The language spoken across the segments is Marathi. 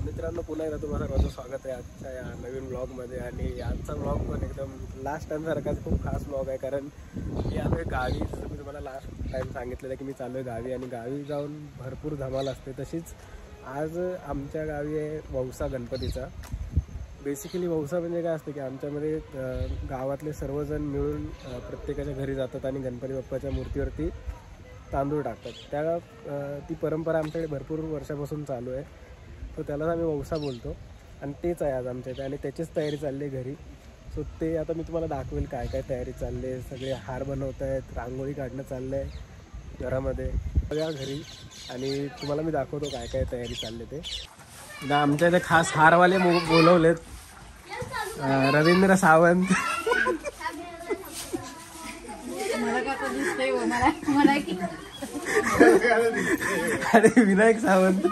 मित्रांनो, पुन्हा एकदा तुम्हाला सर्वांचं स्वागत आहे आजच्या या नवीन ब्लॉगमध्ये. आणि आजचा ब्लॉग पण एकदम लास्ट टाइम सारखाच खूप खास ब्लॉग आहे, कारण मी आलो आहे गावी. जसं मी तुम्हाला लास्ट टाइम सांगितलेलं की मी चालू आहे गावी, आणि गावी जाऊन भरपूर धमाल असते. तशीच आज आमच्या गावी आहे वौसा गणपतीचा. बेसिकली वौसा म्हणजे काय असतं की आमच्यामध्ये गावातले सर्वजण मिळून प्रत्येकाच्या घरी जातात आणि गणपती बाप्पाच्या मूर्तीवरती तांदूळ टाकतात. ती परंपरा आमच्याकडे भरपूर वर्षापासून चालू आहे. तो त्यालाच आम्ही वौसा बोलतो, आणि तेच आहे आज आमच्या इथे, आणि त्याचीच तयारी चालली आहे घरी. सो ते आता मी तुम्हाला दाखवेल काय काय तयारी चालली आहे. सगळे हार बनवत आहेत, रांगोळी काढणं चाललं आहे घरामध्ये सगळ्या घरी, आणि तुम्हाला मी दाखवतो काय काय तयारी चालली ते. आमच्या इथे खास हारवाले बोलवलेत, रवींद्र सावंत, आणि विनायक सावंत.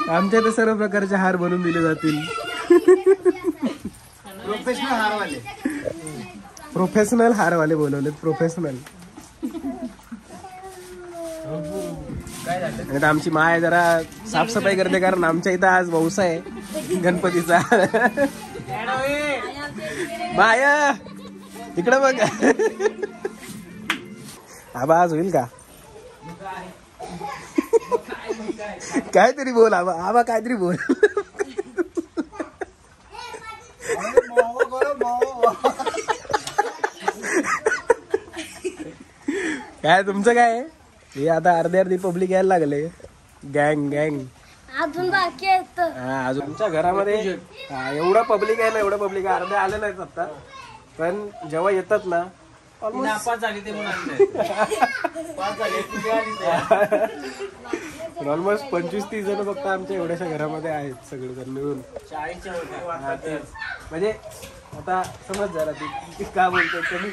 आमच्या इथे सर्व प्रकारचे हार बनवून दिले जातील. प्रोफेशनल हारवाले बोलवलेत, प्रोफेशनल. आणि आमची माय जरा साफसफाई करते, कारण आमच्या इथं आज वौसा आहे गणपतीचा. माया इकडं बघ. आबा आज होईल का? काहीतरी बोल आबा, आबा काहीतरी बोल. काय तुमचं काय? हे आता अर्धी पब्लिक यायला लागले. गँग गँग अजून बाकी आहेत. हा, अजून आमच्या घरामध्ये एवढं पब्लिक आहे ना, एवढं पब्लिक आहे. अर्धे आले नाहीत आता, पण जेव्हा येतात ना ऑलमोस्ट 25-30 जण फक्त आमच्या एवढ्याशा घरामध्ये आहेत, सगळेजण मिळून. म्हणजे आता समज जरा ती का बोलतोय कमी.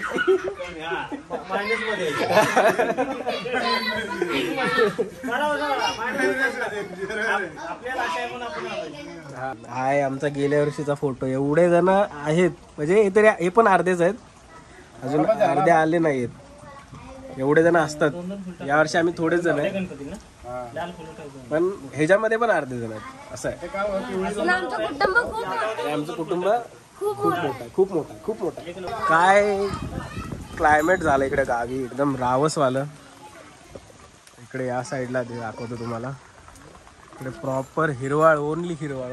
हाय आमचा गेल्या वर्षीचा फोटो. एवढे जण आहेत, म्हणजे हे पण अर्धेच आहेत, अजून अर्धे आले नाहीत. एवढे जण असतात. यावर्षी आम्ही थोडेच जण आहे, पण ह्याच्यामध्ये पण अर्धे जण आहेत. असं आहे आमचं कुटुंब. खूप मोठा. काय क्लायमेट झालं इकडे गावी, एकदम रावसवालं. इकडे या साईडला दाखवतो तुम्हाला. इकडे प्रॉपर हिरवाळ, ओनली हिरवाळ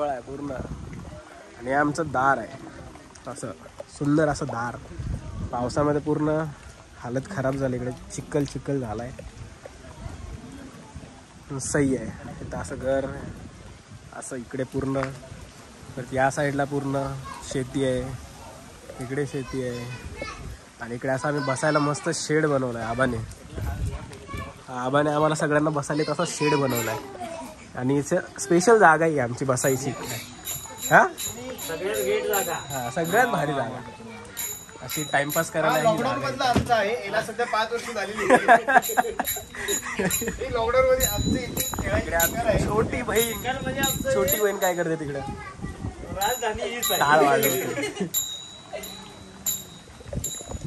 आहे पूर्ण. आणि आमचं दार आहे, असं सुंदर असं दार. पावसामध्ये पूर्ण हालत खराब झाली. इकडे चिखल झालाय. सही आहे इथं असं घर असं. इकडे पूर्ण तर या साईडला पूर्ण शेती आहे, इकडे शेती आहे. आणि इकडे असं आम्ही बसायला मस्त शेड बनवला आहे आबाने आम्हाला सगळ्यांना बसायला तसा शेड बनवला आहे. आणि इथं स्पेशल जागा आहे आमची बसायची इकडे. हा, सगळ्यात भारी जागा अशी टाइमपास करायला. सध्या 5 वर्ष झालेली. छोटी बहीण काय करते तिकडे? टाळ वाजवते.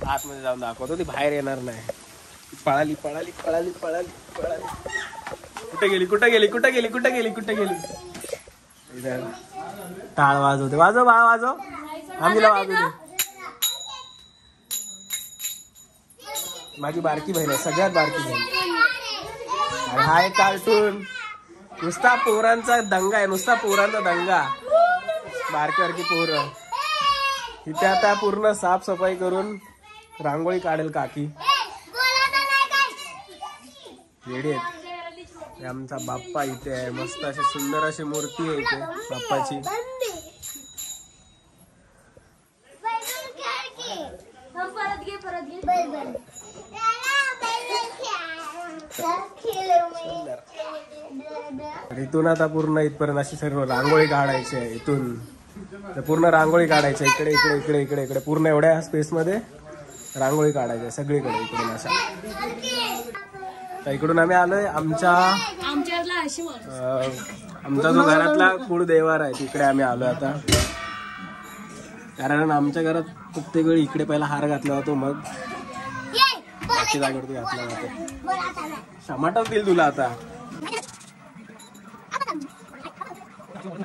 आतमध्ये जाऊन दाखवतो, ती बाहेर येणार नाही. पळाली. कुठे गेली? टाळ वाजवते. वाजव आम्हीला वाजवते. माझी बारकी बहीण आहे, सगळ्यात बारकी बहीण. आणि हा एक कार्टून. नुसता पोरांचा दंगा. बारकी पोरं. इथे आता पूर्ण साफसफाई करून रांगोळी काढेल काकी. रेडी आहेत. आमचा बाप्पा इथे आहे, मस्त अशी सुंदर अशी मूर्ती आहे इथे बाप्पाची. इथून आता पूर्ण इथपर्यंत अशी सर्व रांगोळी काढायची आहे. इथून पूर्ण रांगोळी काढायची. इकडे पूर्ण एवढ्या स्पेस मध्ये रांगोळी काढायची सगळीकडे. इकडून अशा. तर इकडून आम्ही आलोय आमचा जो घरातला कुळदेवार आहे तिकडे आम्ही आलोय आता. कारण आमच्या घरात प्रत्येक वेळी इकडे पहिला हार घातला जातो, मग बाकी जागेवरती घातला जातो. टमाटर देईल तुला आता. चला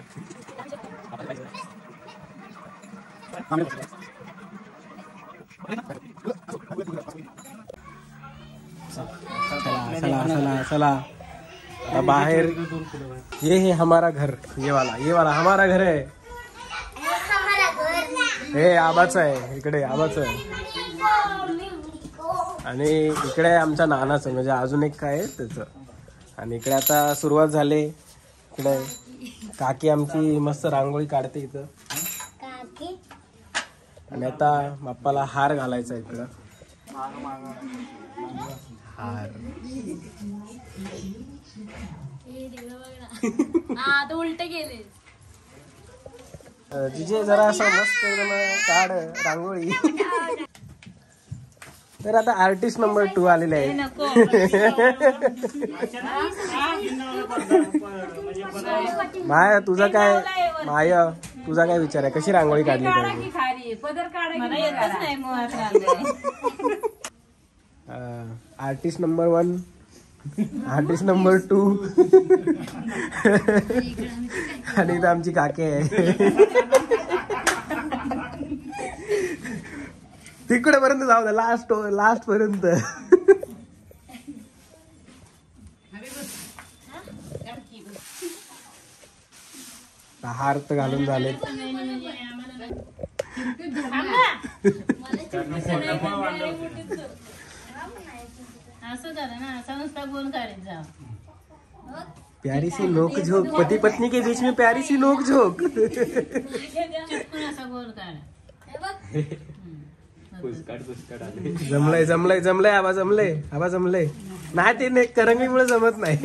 चला बाहर। ये है हमारा घर, ये वाला हमारा घर है। हे आबाचं आहे, इकडे आबाचं आहे आणि इकडे आमच्या नानाचं, म्हणजे अजून एक काय त्याचं। आणि इकडे आता सुरुवात झाली, इकडे काकी आमची मस्त रांगोळी काढते इथं। आणि आता बाप्पाला हार घालायचा इकडं, हार। उलटे गेले जिजे जरा असं मस्त एकदम काढ रांगोळी। तर आता आर्टिस्ट नंबर 2 आलेले आहे। माया तुझा काय विचार आहे, कशी रांगोळी काढली पाहिजे? आर्टिस्ट नंबर 1, आर्टिस्ट नंबर 2 आणि इथं आमची काकी आहे। तिकडे पर्यंत जाऊ द्या, लास्ट पर्यंत। हार तर घालून झाले। प्यारी सी नोक झोंक, पति पत्नी के बीच में प्यारी सी नोक झोंक। जमलंय आबा जमलंय नाही, ते करंगीमुळे जमत नाही।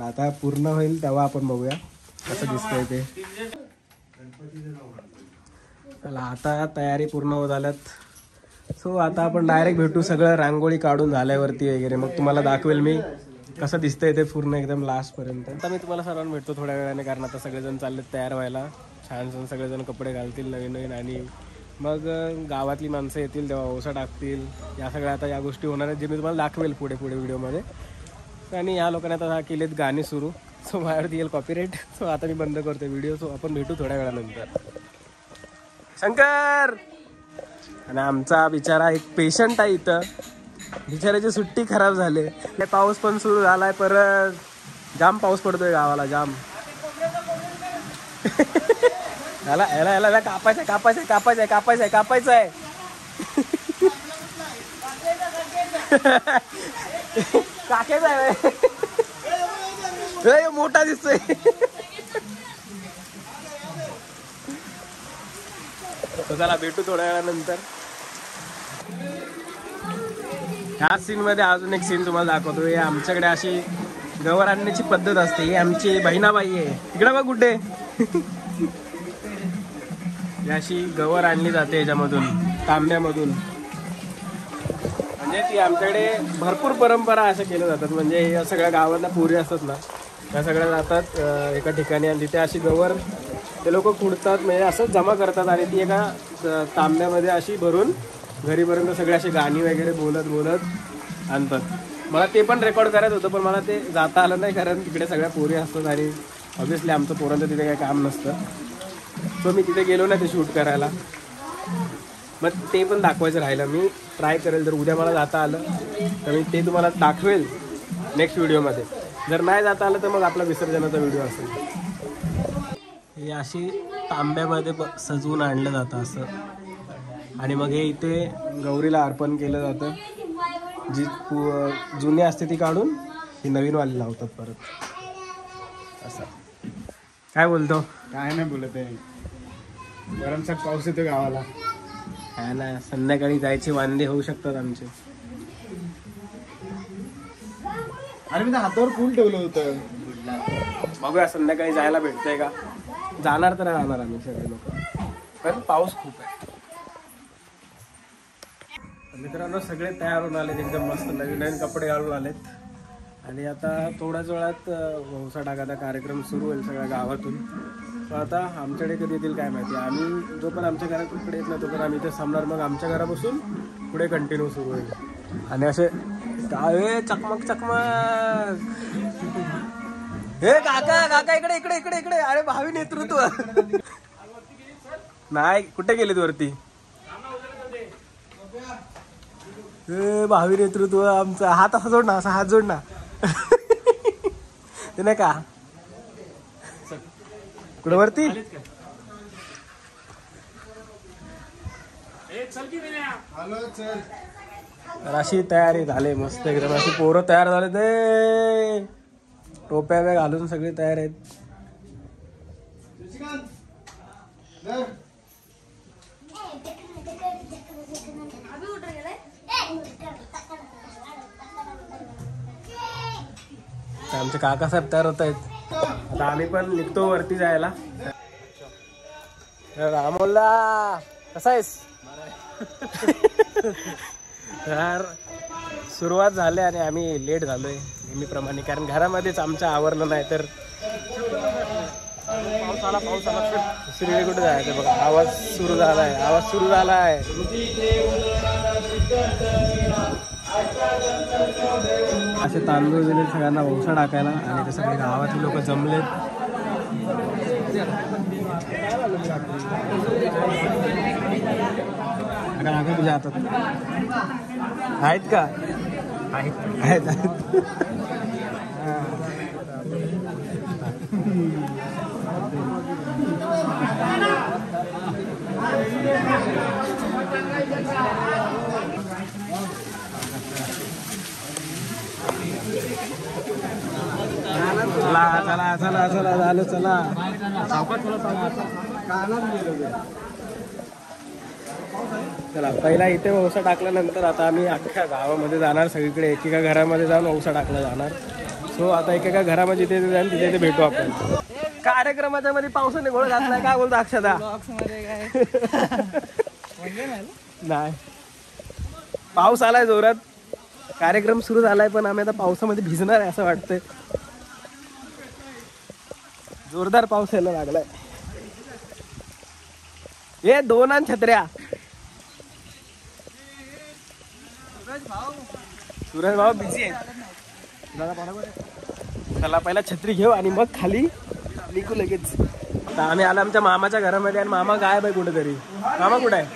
आता पूर्ण होईल तेव्हा आपण बघूया कसं दिसतंय ते। चला आता तयारी पूर्ण होत आल्यात, सो आता आपण डायरेक्ट भेटू सगळं रांगोळी काढून झाल्यावरती वगैरे, मग तुम्हाला दाखवेल मी कसं दिसतंय ते पूर्ण एकदम लास्ट पर्यंत। आता मी तुम्हाला सर्वांना भेटतो थोड्या वेळाने, कारण आता सगळेजण चाललेत तयार व्हायला, छान सगळेजण कपडे घालतील नवीन आणि मग गावातली माणसं येतील तेव्हा ओसा टाकतील, या सगळ्या आता या गोष्टी होणार आहेत, जे मी तुम्हाला दाखवेल पुढे व्हिडिओमध्ये। आणि या लोकांनी आता केलेत गाणी सुरू, सो माझ्यावरती येईल कॉपीराईट, सो आता मी बंद करतो व्हिडिओ। सो आपण भेटू थोड्या वेळानंतर। शंकर आणि आमचा बिचारा एक पेशंट आहे इथं, बिचाराची सुट्टी खराब झाली, पाऊस पण सुरू झालाय, परत जाम पाऊस पडतोय गावाला जाम। याला कापायचंय काकेच आहे, मोठा दिसतोय। चला भेटू थोड्या वेळानंतर। ह्या सीन मध्ये अजून एक सीन तुम्हाला दाखवतो। हे आमच्याकडे अशी गवर आणण्याची पद्धत असते, ही आमची बहिणाबाई आहे, इकडे बघ गुड्डे। अशी गवर आणली जाते याच्यामधून, तांब्यामधून, म्हणजे ती आमच्याकडे भरपूर परंपरा अशा केल्या जातात। म्हणजे या सगळ्या गावातल्या पोरी असतात ना, त्या सगळ्या जातात एका ठिकाणी आणि तिथे अशी गवर ते लोक खुडतात, म्हणजे असं जमा करतात आणि ती एका तांब्यामध्ये अशी भरून घरीपर्यंत सगळे अशी गाणी वगैरे बोलत आणतात। मला ते पण रेकॉर्ड करायचं होतं, पण मला ते जाता आलं नाही, कारण तिकडे सगळ्या पोरी असतात आणि ऑब्व्हियसली आमचं पोरांचं तिथे काही काम नसतं, सो मी तिथे गेलो नाही ते शूट करायला। मग ते पण दाखवायचं राहिलं, मी ट्राय करेल, जर उद्या मला जाता आलं तर मी ते तुम्हाला दाखवेल नेक्स्ट व्हिडिओमध्ये, जर नाही जाता आलं तर मग आपला विसर्जनाचा व्हिडिओ असेल। हे अशी तांब्यामध्ये सजवून आणलं जातं असं, आणि मग हे इथे गौरीला अर्पण केलं जातं, जी जुनी असते ती काढून ही नवीनवाली लावतात परत असं। काय बोलतो? काय नाही बोलत आहे, गरमसाठ पाऊस येतो गावाला, काय ना, संध्याकाळी जायचे वांदे होऊ शकतात आमचे। अरे मी तर हातावर फुल ठेवलं होतं, बघूया संध्याकाळी जायला भेटतंय का, जाणार तर राहणार आम्ही सगळे लोक, पण पाऊस खूप आहे। मित्रांनो सगळे तयार होऊन आलेत, एकदम मस्त नवीन कपडे घालून आलेत, आणि आता थोड्याच वेळात वौसा टाकाचा कार्यक्रम सुरू होईल सगळ्या गावातून। तर आता आमच्याकडे कधी येतील काय माहिती, आम्ही जो पण आमच्या घराकडे येत नाही तो पण आम्ही इथे थांबणार, मग आमच्या घरापासून पुढे कंटिन्यू सुरू होईल। आणि असे काय चकमक चकमक. हे काका काका इकडे इकडे इकडे इकडे. अरे भावी नेतृत्व. नाही कुठे गेलेत वरती. भावी नेतृत्व आमचा. हात असा जोड ना, असा हात जोड ना. ते नाही का कुठे वरती. तर अशी तयारी झाली मस्त एकदम. अशी पोरं तयार झाले ते टोप्या बॅग घालून सगळे तयार आहेत. आमचे काकासाहेब तयार होत आहेत. आता आम्ही पण निघतो वरती जायला. रामोल्ला कसा आहेस. तर सुरुवात झाली आणि आम्ही लेट झालोय नेहमीप्रमाणे, कारण घरामध्येच आमच्या आवरलं नाही तर. पाऊस आला पाऊस आला. दुसरीकडे कुठे जायचं बघा. आवाज सुरू झालाय आवाज सुरू झालाय. असे तांदूळ दिले सगळ्यांना वंसा टाकायला आणि ते सगळे गावातले लोक जमलेत. नाका तुझ्या हातात आहेत का. आहेत आहेत. चला चला चला चला झालं चला. चला पहिला इथे वौसा टाकल्यानंतर आता आम्ही अख्ख्या गावामध्ये जाणार. सगळीकडे एकेका घरामध्ये जाऊन वौसा टाकला जाणार. सो आता एकेका घरामध्ये जिथे जाईल तिथे भेटू आपण. कार्यक्रमाच्या मध्ये पावसाने घोळ घातलाय. काय बोलतो अक्षता. नाही पाऊस आलाय जोरात. कार्यक्रम सुरू झालाय पण आम्ही आता पावसामध्ये भिजणार आहे असं वाटतंय. जोरदार पाऊस यायला लागलाय. हे दोन छत्र्या. सूरज भाऊ बिझी आहे. चला पहिला छत्री घेऊ आणि मग खाली निघू लगेच. आता आम्ही आलो आमच्या मामाच्या घरामध्ये आणि मामा गायब आहे कुठेतरी. मामा कुठे आहे.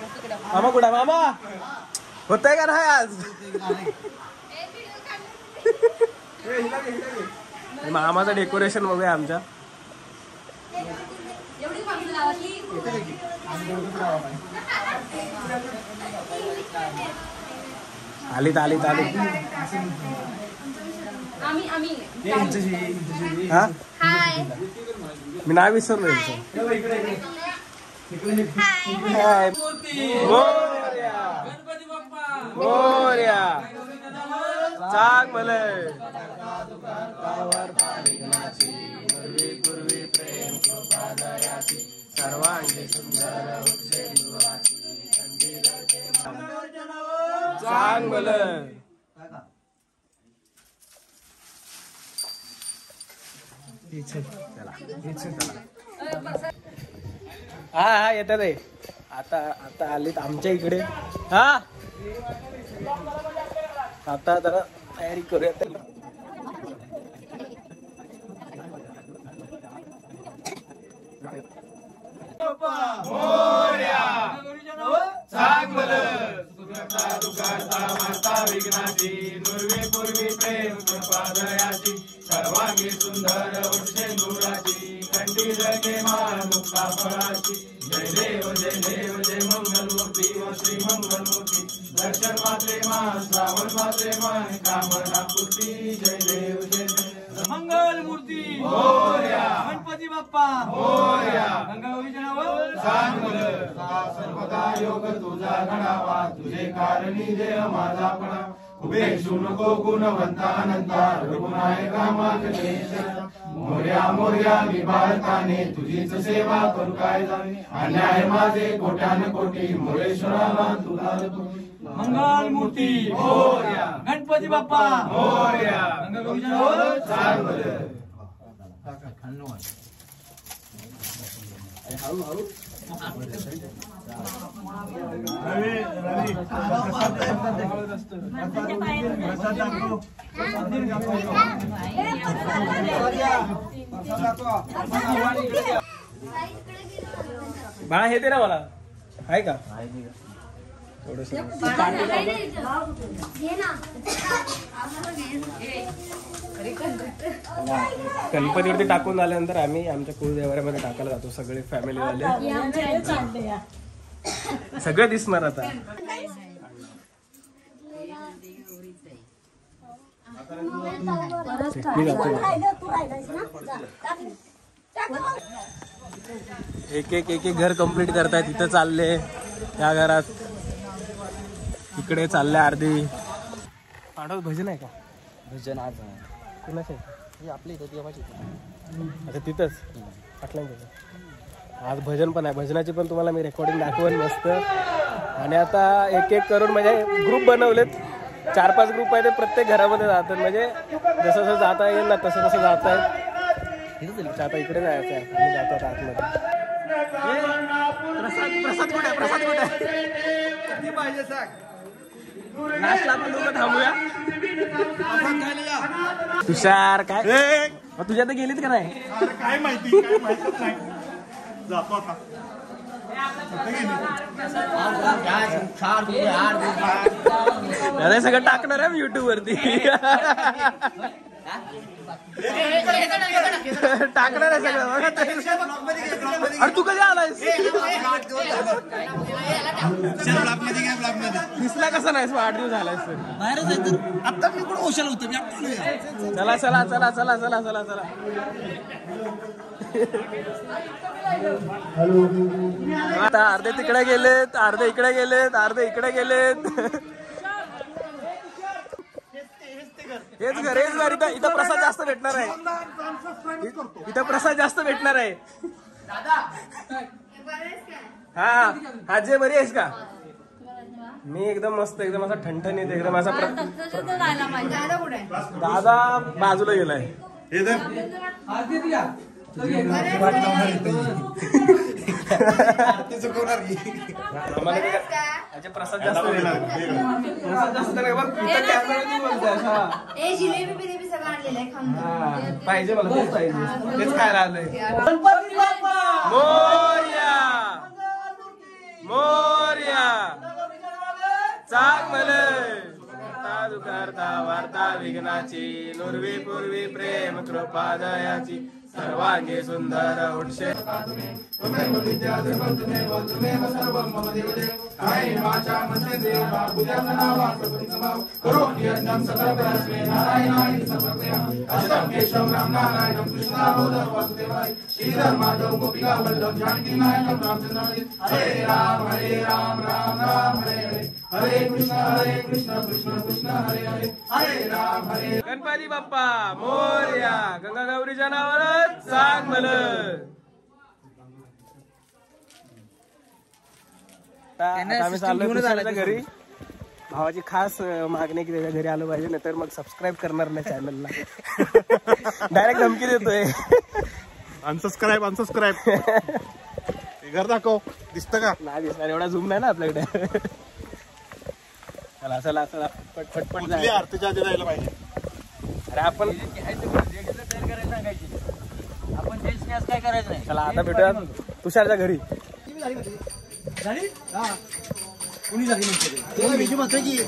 मामा कुठे आहे. मामा होतंय का नाही आज. मामाचं डेकोरेशन बघूया आमच्या. आलीत आलीत आलीत. हा मी नाव विसरलो. चांग भले. सर्वांगी सुंदर चांग भले. हा हा येतात आहे. आता आता आलीत आमच्या इकडे. हा आता जरा तयारी करूया. सर्वांगी सुंदर वृक्षेंदुराची कंडील के मान मुक्ता फळाची. जय देव जय मंगलमूर्ती व श्री मंगलमूर्ती. दर्शन मात्रे मान श्रावण मात्रे मान कामना पूर्ती. जय देव मंगल मूर्ती मोरया. गणपती बाप्पा मोरया. मंगल सर्वदा योग तुझा घडावा. तुझे कारणी देह माझा पणा. उपेक्षू नको गुणवंतानंता. रघुनायका मागणेश्वरा. मोर्या मोर्या मी भारताने तुझीच सेवा करू काय जाणे. अन्याय माझे कोट्यान कोटी मोरेश्वराला तुला. मंगल मूर्ती मोरया. गणपती बाप्पा मोरया. मंगल बाळा हे दे ना मला, आहे का? गणपतीवरती टाकून झाल्यानंतर आम्ही आमच्या कुळदेवाऱ्यामध्ये टाकायला जातो सगळे फॅमिली वाले. सगळं दिसणार आता. मी जातो. एक एक घर कंप्लीट करतायत. इथं चालले, या घरात इकडे चालले अर्धी. पांडव भजन आहे का? भजन आज कुणाचं आहे? आपल्या इथं देवाची. अच्छा तिथंच पाटलांचं आज भजन पण आहे. भजनाची पण तुम्हाला मी रेकॉर्डिंग दाखवेन मस्त. आणि आता एक एक करून म्हणजे ग्रुप बनवलेत, 4-5 ग्रुप आहे. ते प्रत्येक घरामध्ये जातात, म्हणजे जसं जसं जाता येईल ना तसं तसं जात आहे. आता इकडे जायचं आहे, आम्ही जातो आतमध्ये. प्रसाद कुठे आहे? प्रसाद कुठे आहे? किती पाहिजे सांग. लास्टला आपण दोघं थांबूया. तुषार काय तुझ्या तर गेलीत का नाही? काय माहिती, काय माहितच नाही. जातो आता. अरे सगळं टाकणार आहे मी युट्यूब वरती. टाकणार आहे सगळं. अरे तू कधी आलायस? दिसला कसा नाहीस? 8 दिवस झालायस. आता मी कुठं औषध होतं. चला चला चला चला चला चला चला. आता अर्धे तिकडे गेलेत, अर्धे इकडे गेलेत, अर्धे इकडे गेलेत. हेच घर, हेच घर. इथं प्रसाद जास्त भेटणार आहे. इथं प्रसाद जास्त भेटणार आहे. हा हा जे बरी आहेस का? मी एकदम मस्त, एकदम असा ठणठणीत, एकदम असा. दादा बाजूला गेलाय. प्रसाद जास्त पाहिजे मला, तेच पाहिजे, तेच खायला आलंय. मोरया मोरया चांगले करता वार्ता विघ्नाची, नुर्वी पूर्वी प्रेम कृपा दयाची, सर्वांगी सुंदर उठशे. श्रीधर माधव गोपिका वल्लभ जानकी नायक रामचंद्र. हरे राम राम राम हरे हरे, हरे कृष्ण कृष्ण कृष्ण हरे हरे, हरे राम हरे. गणपती बाप्पा मोरया. गंगा गौरीच्या नावानं सांग मला. आम्ही चाललोय तुषारच्या घरी. भावाची खास मागणी की त्याच्या घरी आलो पाहिजे, नाही तर मग सबस्क्राईब करणार नाही चॅनलला. डायरेक्ट धमकी देतोय. अनसबस्क्राईब घर दाखव. दिसतं का? नाही दिसणार, एवढा झूम नाही ना आपल्याकडे. चला चला चला पटपट जाय. आरतीच्या आधी जायला पाहिजे. अरे आपण काय करायचं नाही. चला आता भेटूया तुषारच्या घरी.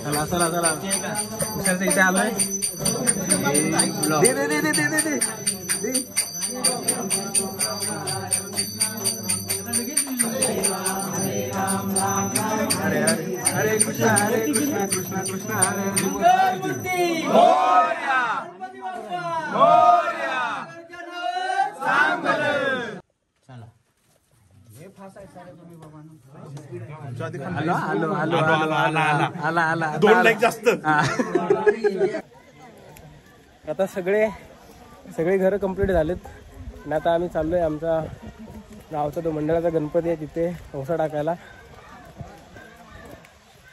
चला चला चला तुषारच्या इथे आलोय. दे दे दे दे दे दे दे. हरे हरे हरे कृष्ण कृष्ण कृष्ण हरे. मोरया मोरया सांग मला. आलो आलो आलो आला आला 2 लाईक जास्त. आता सगळे घरं कंप्लीट झालेत. आणि आता आम्ही चाललोय आमचा गावचा तो मंडळाचा गणपती आहे तिथे औसा टाकायला.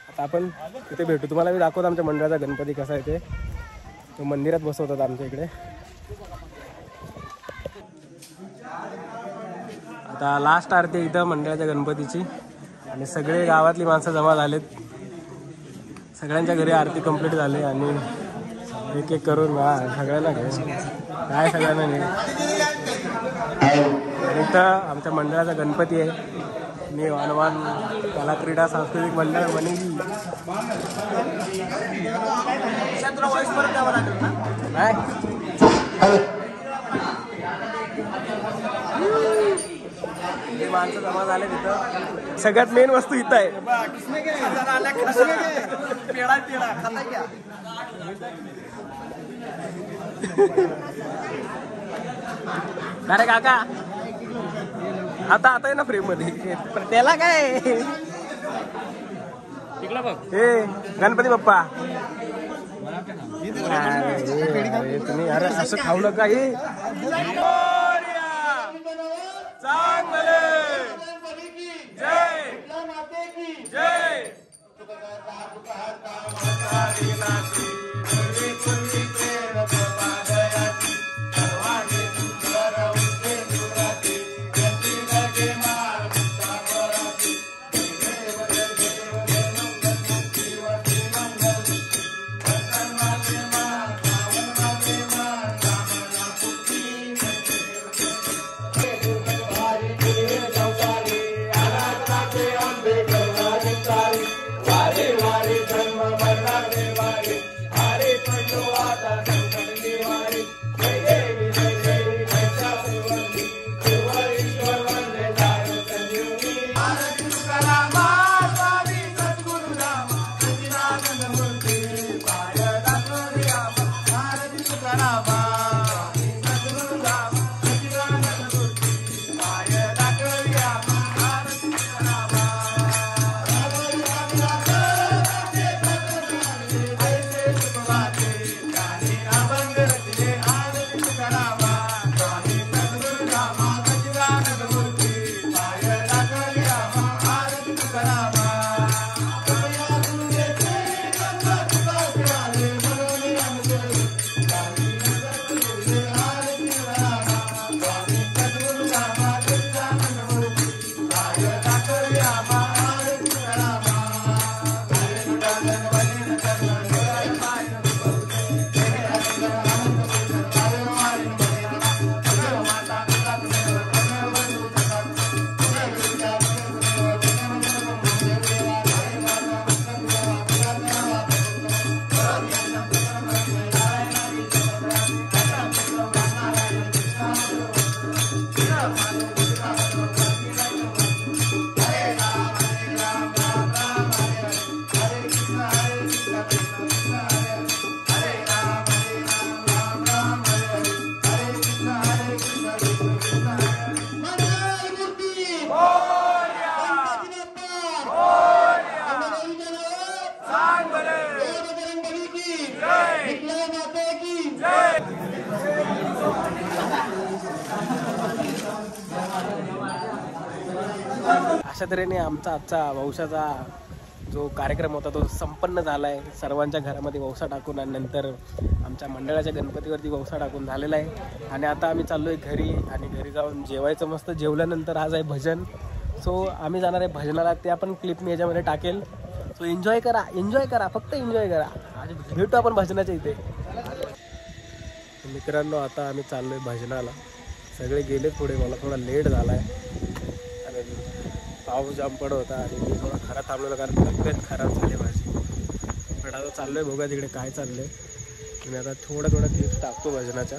आता आपण तिथे भेटू. तुम्हाला मी दाखवतो आमच्या मंडळाचा गणपती कसा आहे ते. तो मंदिरात बसवतात आमच्या इकडे. आता लास्ट आरती इथं मंडळाच्या गणपतीची. आणि सगळे गावातली माणसं जमा झालेत. सगळ्यांच्या घरी आरती कंप्लीट झाली आणि एक एक करून सगळ्यांना घे काय सगळ्यांना नाही. इथं आमच्या मंडळाचा गणपती आहे. मी वानवान कला क्रीडा सांस्कृतिक मंडळ म्हणून माणसं जमा झाले तिथं. सगळ्यात मेन वस्तू इथं आहे. अरे काका आता आहे ना फ्रेम मध्ये त्याला काय हे गणपती बाप्पा तुम्ही अरे असं खावलं का हे अशा तऱ्हेने आमचा आजचा वंशाचा जो कार्यक्रम होता तो संपन्न झाला आहे. सर्वांच्या घरामध्ये वंसा टाकून आणि नंतर आमच्या मंडळाच्या गणपतीवरती वंसा टाकून झालेला आहे. आणि आता आम्ही चाललो आहे घरी आणि घरी जाऊन जेवायचं. मस्त जेवल्यानंतर आज आहे भजन. सो आम्ही जाणार आहे भजनाला. ते आपण क्लिप मी याच्यामध्ये टाकेल. सो एन्जॉय करा फक्त एन्जॉय करा. भेटू आपण भजनाच्या इथे. मित्रांनो आता आम्ही चाललो आहे भजनाला. सगळे गेले पुढे. मला थोडा लेट झाला आहे आणि पाऊस जाम पडत होता आणि मी थोडा खरा थांबलेलो कारण तब्येत खराब झाली माझी. पण आता चाललो आहे बघा तिकडे काय चाललं आहे. मी आता थोडा क्लिप्स टाकतो भजनाच्या.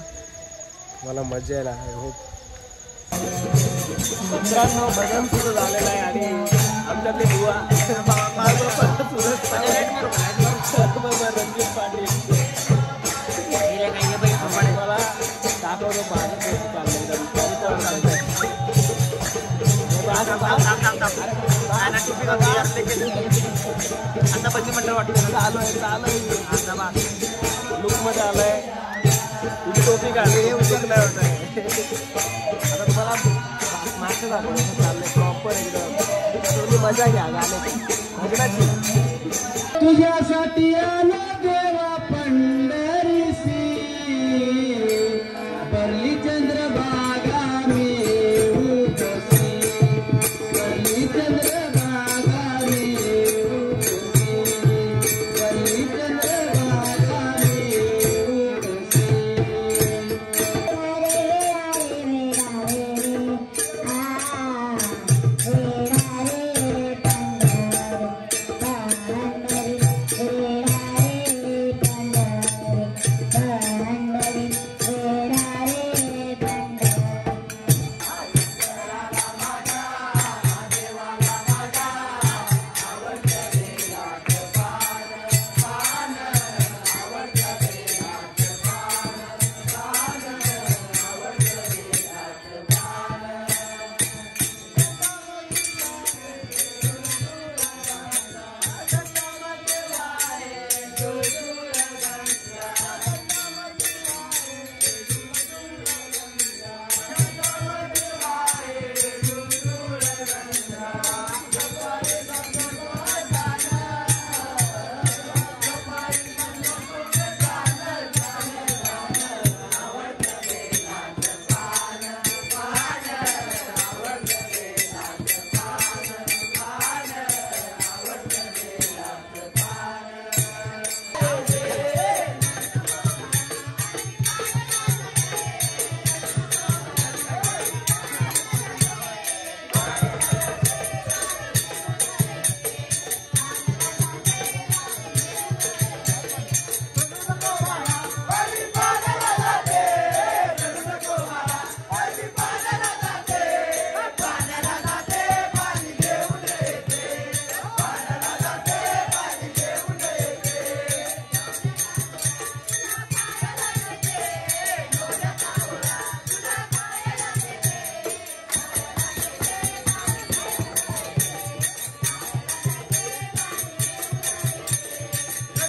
मला मजा यायला आय होप. मित्रांनो भजन सुरू झालेलं आहे आणि आमच्यातले बुवा रणजित पाटील मला दाखवतो माझं आता पश्चिम मंडळ वाटतं चालू आहे लुकमध्ये आलंय. टोपी काढली उद्योग नाही होत आहे. आता तुम्हाला मागचं दाखवलं चाललंय प्रॉपर एकदम. मजा घ्या गाण्याची भजनाची. तुझ्यासाठी आलो देवा पंढरीसी परली चंद्रभागा मी उपसी परली चंद्रभागा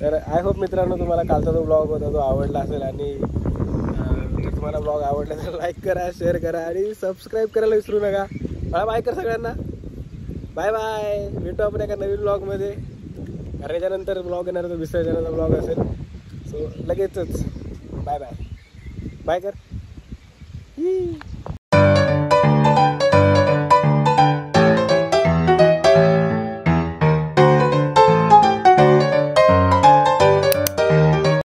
तर आय होप मित्रांनो तुम्हाला कालचा जो ब्लॉग होता तो आवडला असेल आणि जर तुम्हाला ब्लॉग आवडला तर लाईक करा, शेअर करा आणि सबस्क्राईब करायला विसरू नका. मला बाय कर सगळ्यांना. Bye bye. भेटू आपण एका नवीन ब्लॉगमध्ये. कारण याच्यानंतर ब्लॉग येणार तो विसर्जनाचा ब्लॉग असेल. सो लगेचच बाय बाय. बाय कर.